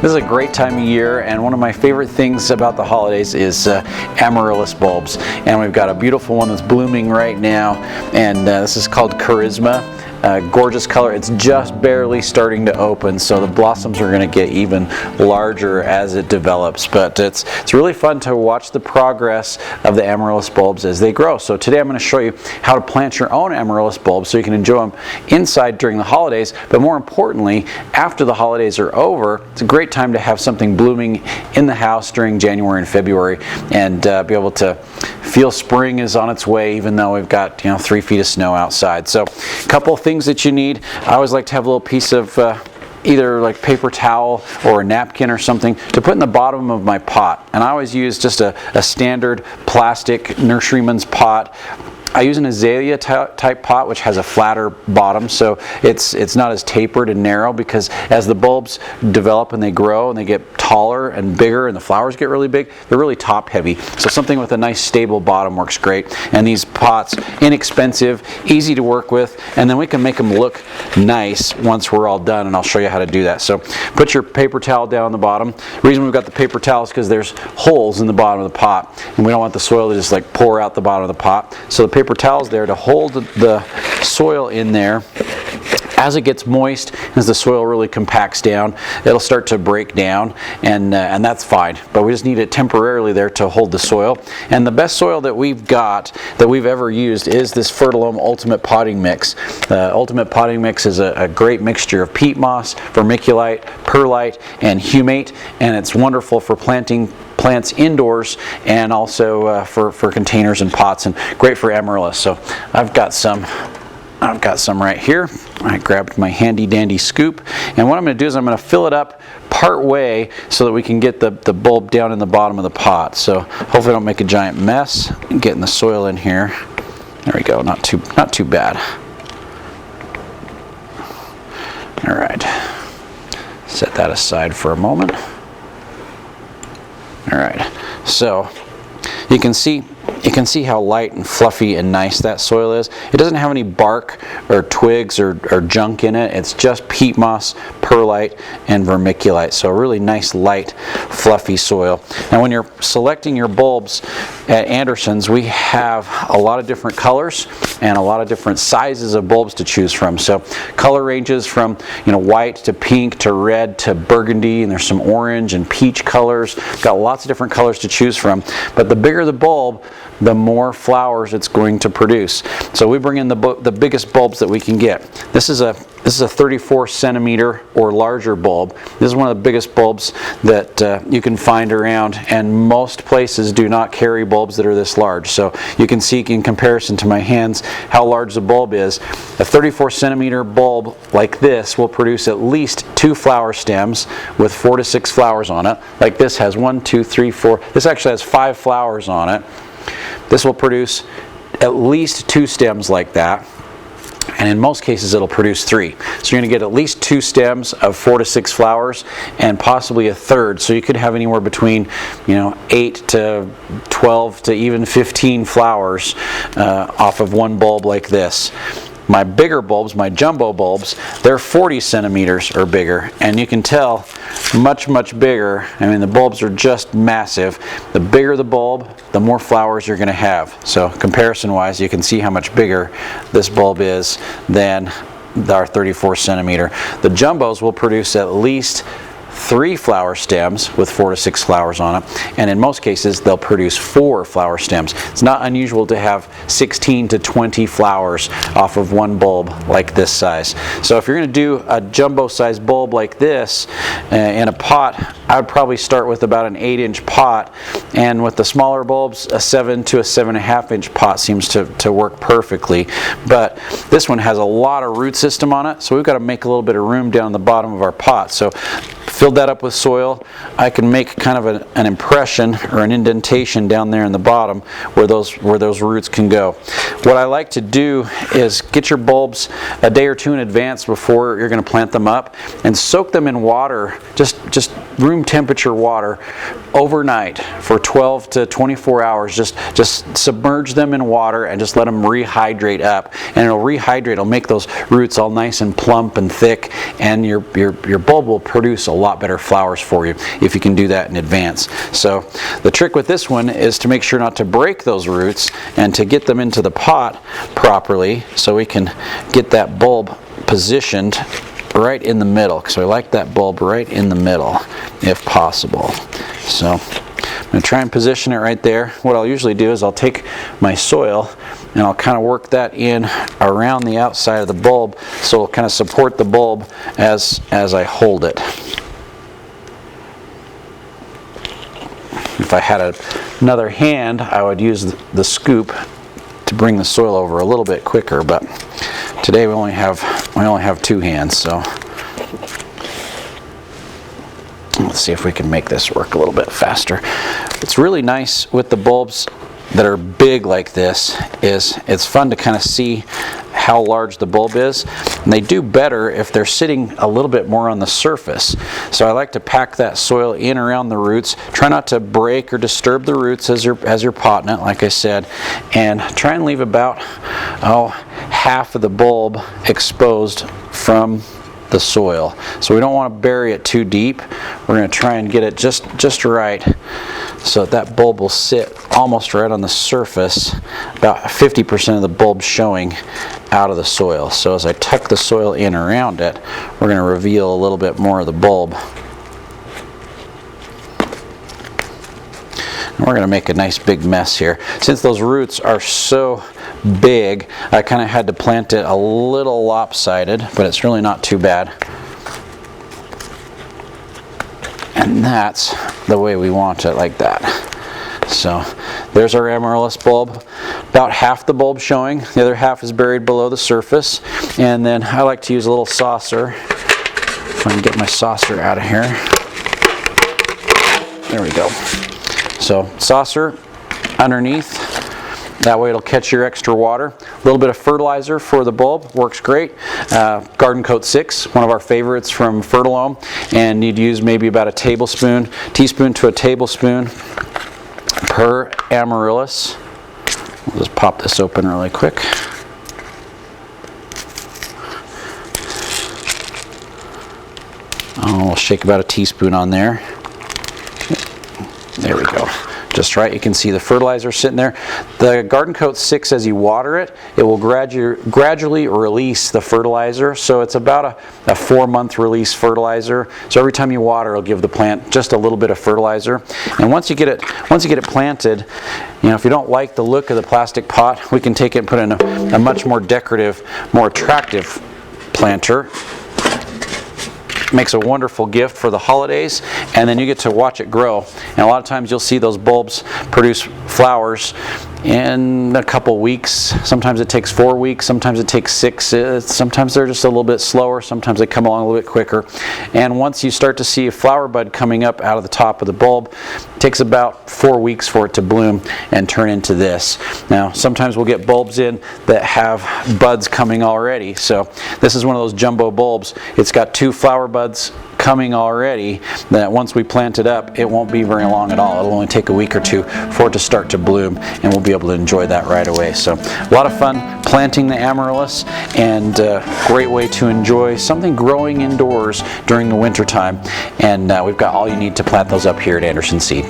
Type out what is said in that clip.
This is a great time of year, and one of my favorite things about the holidays is amaryllis bulbs. And we've got a beautiful one that's blooming right now, and this is called Charisma. Gorgeous color. It's just barely starting to open, so the blossoms are going to get even larger as it develops. But it's really fun to watch the progress of the amaryllis bulbs as they grow. So today I'm going to show you how to plant your own amaryllis bulbs so you can enjoy them inside during the holidays, but more importantly, after the holidays are over, it's a great time to have something blooming in the house during January and February, and be able to feel spring is on its way, even though we've got 3 feet of snow outside. So a couple of things that you need. I always like to have a little piece of either like paper towel or a napkin or something to put in the bottom of my pot. And I always use just a standard plastic nurseryman's pot. I use an azalea type pot, which has a flatter bottom, so it's not as tapered and narrow, because as the bulbs develop and they grow and they get taller and bigger and the flowers get really big, they're really top heavy. So something with a nice stable bottom works great. And these pots, inexpensive, easy to work with, and then we can make them look nice once we're all done, and I'll show you how to do that. So put your paper towel down on the bottom. The reason we've got the paper towel is because there's holes in the bottom of the pot, and we don't want the soil to just like pour out the bottom of the pot. So the paper towel's there to hold the soil in there. As it gets moist, as the soil really compacts down, it'll start to break down, and that's fine. But we just need it temporarily there to hold the soil. And the best soil that we've got, that we've ever used, is this Fertilome Ultimate Potting Mix. Ultimate Potting Mix is a great mixture of peat moss, vermiculite, perlite, and humate, and it's wonderful for planting plants indoors, and also for containers and pots, and great for amaryllis. So I've got some right here. I grabbed my handy dandy scoop, and what I'm going to do is I'm going to fill it up part way so that we can get the bulb down in the bottom of the pot. So hopefully I don't make a giant mess getting the soil in here. There we go, not too bad. All right, set that aside for a moment. All right, so you can see how light and fluffy and nice that soil is. It doesn't have any bark or twigs or junk in it. It's just peat moss, perlite, and vermiculite. So a really nice, light, fluffy soil. And when you're selecting your bulbs at Anderson's, we have a lot of different colors and a lot of different sizes of bulbs to choose from. So color ranges from white to pink to red to burgundy, and there's some orange and peach colors. Got lots of different colors to choose from. But the bigger the bulb, the more flowers it's going to produce. So we bring in the biggest bulbs that we can get. This is a 34 centimeter or larger bulb. This is one of the biggest bulbs that you can find around, and most places do not carry bulbs that are this large. So you can see in comparison to my hands how large the bulb is. A 34 centimeter bulb like this will produce at least 2 flower stems with 4 to 6 flowers on it. Like this has 1, 2, 3, 4. This actually has 5 flowers on it. This will produce at least 2 stems like that, and in most cases it'll produce 3. So you're going to get at least 2 stems of 4 to 6 flowers, and possibly a third. So you could have anywhere between 8 to 12 to even 15 flowers off of one bulb like this. My bigger bulbs, my jumbo bulbs, they're 40 centimeters or bigger, and you can tell much bigger. I mean, the bulbs are just massive. The bigger the bulb, the more flowers you're going to have. So comparison wise, you can see how much bigger this bulb is than our 34 centimeter. The jumbos will produce at least 3 flower stems with 4 to 6 flowers on it, and in most cases they'll produce 4 flower stems. It's not unusual to have 16 to 20 flowers off of one bulb like this size. So if you're going to do a jumbo size bulb like this in a pot, I would probably start with about an 8-inch pot, and with the smaller bulbs, a 7 to a 7.5-inch pot seems to work perfectly. But this one has a lot of root system on it, so we've got to make a little bit of room down the bottom of our pot. So filled that up with soil, I can make kind of an impression or an indentation down there in the bottom where those roots can go. What I like to do is get your bulbs a day or two in advance before you're going to plant them up, and soak them in water, just room temperature water, overnight for 12 to 24 hours. Just submerge them in water and just let them rehydrate up, and it'll rehydrate. It'll make those roots all nice and plump and thick, and your bulb will produce a lot lot better flowers for you if you can do that in advance. So the trick with this one is to make sure not to break those roots and to get them into the pot properly so we can get that bulb positioned right in the middle. So I like that bulb right in the middle if possible. So I'm going to try and position it right there. What I'll usually do is I'll take my soil and I'll kind of work that in around the outside of the bulb so it'll kind of support the bulb as I hold it. If I had another hand, I would use the scoop to bring the soil over a little bit quicker, but today we only have two hands, so let's see if we can make this work a little bit faster. It's really nice with the bulbs that are big like this is it's fun to kind of see how large the bulb is, and they do better if they're sitting a little bit more on the surface. So I like to pack that soil in around the roots. Try not to break or disturb the roots as you're potting it, like I said, and try and leave about half of the bulb exposed from the soil. So we don't want to bury it too deep. We're going to try and get it just right so that bulb will sit almost right on the surface, about 50% of the bulb showing out of the soil. So as I tuck the soil in around it, we're going to reveal a little bit more of the bulb. And we're going to make a nice big mess here. Since those roots are so big, I kind of had to plant it a little lopsided, but it's really not too bad. And that's the way we want it, like that. So there's our amaryllis bulb. About half the bulb showing, the other half is buried below the surface. And then I like to use a little saucer. If I can get my saucer out of here. There we go. So saucer underneath. That way it'll catch your extra water. A little bit of fertilizer for the bulb works great. Garden Coat 6, one of our favorites from Fertilome, and you'd use maybe about a teaspoon to a tablespoon per amaryllis. We'll just pop this open really quick. We'll shake about a teaspoon on there. There we go. Just right. You can see the fertilizer sitting there. The Garden Coat 6, as you water it, it will gradually release the fertilizer. So it's about a 4-month release fertilizer. So every time you water, it'll give the plant just a little bit of fertilizer. And once you get it planted, if you don't like the look of the plastic pot, we can take it and put in a much more decorative, more attractive planter. Makes a wonderful gift for the holidays, and then you get to watch it grow. And a lot of times you'll see those bulbs produce flowers in a couple weeks. Sometimes it takes 4 weeks, sometimes it takes 6. Sometimes they're just a little bit slower, sometimes they come along a little bit quicker. And once you start to see a flower bud coming up out of the top of the bulb, it takes about 4 weeks for it to bloom and turn into this. Now sometimes we'll get bulbs in that have buds coming already. So this is one of those jumbo bulbs. It's got 2 flower buds coming already, that once we plant it up, it won't be very long at all. It'll only take a week or 2 for it to start to bloom, and we'll be able to enjoy that right away. So a lot of fun planting the amaryllis, and a great way to enjoy something growing indoors during the winter time. And we've got all you need to plant those up here at Anderson Seed.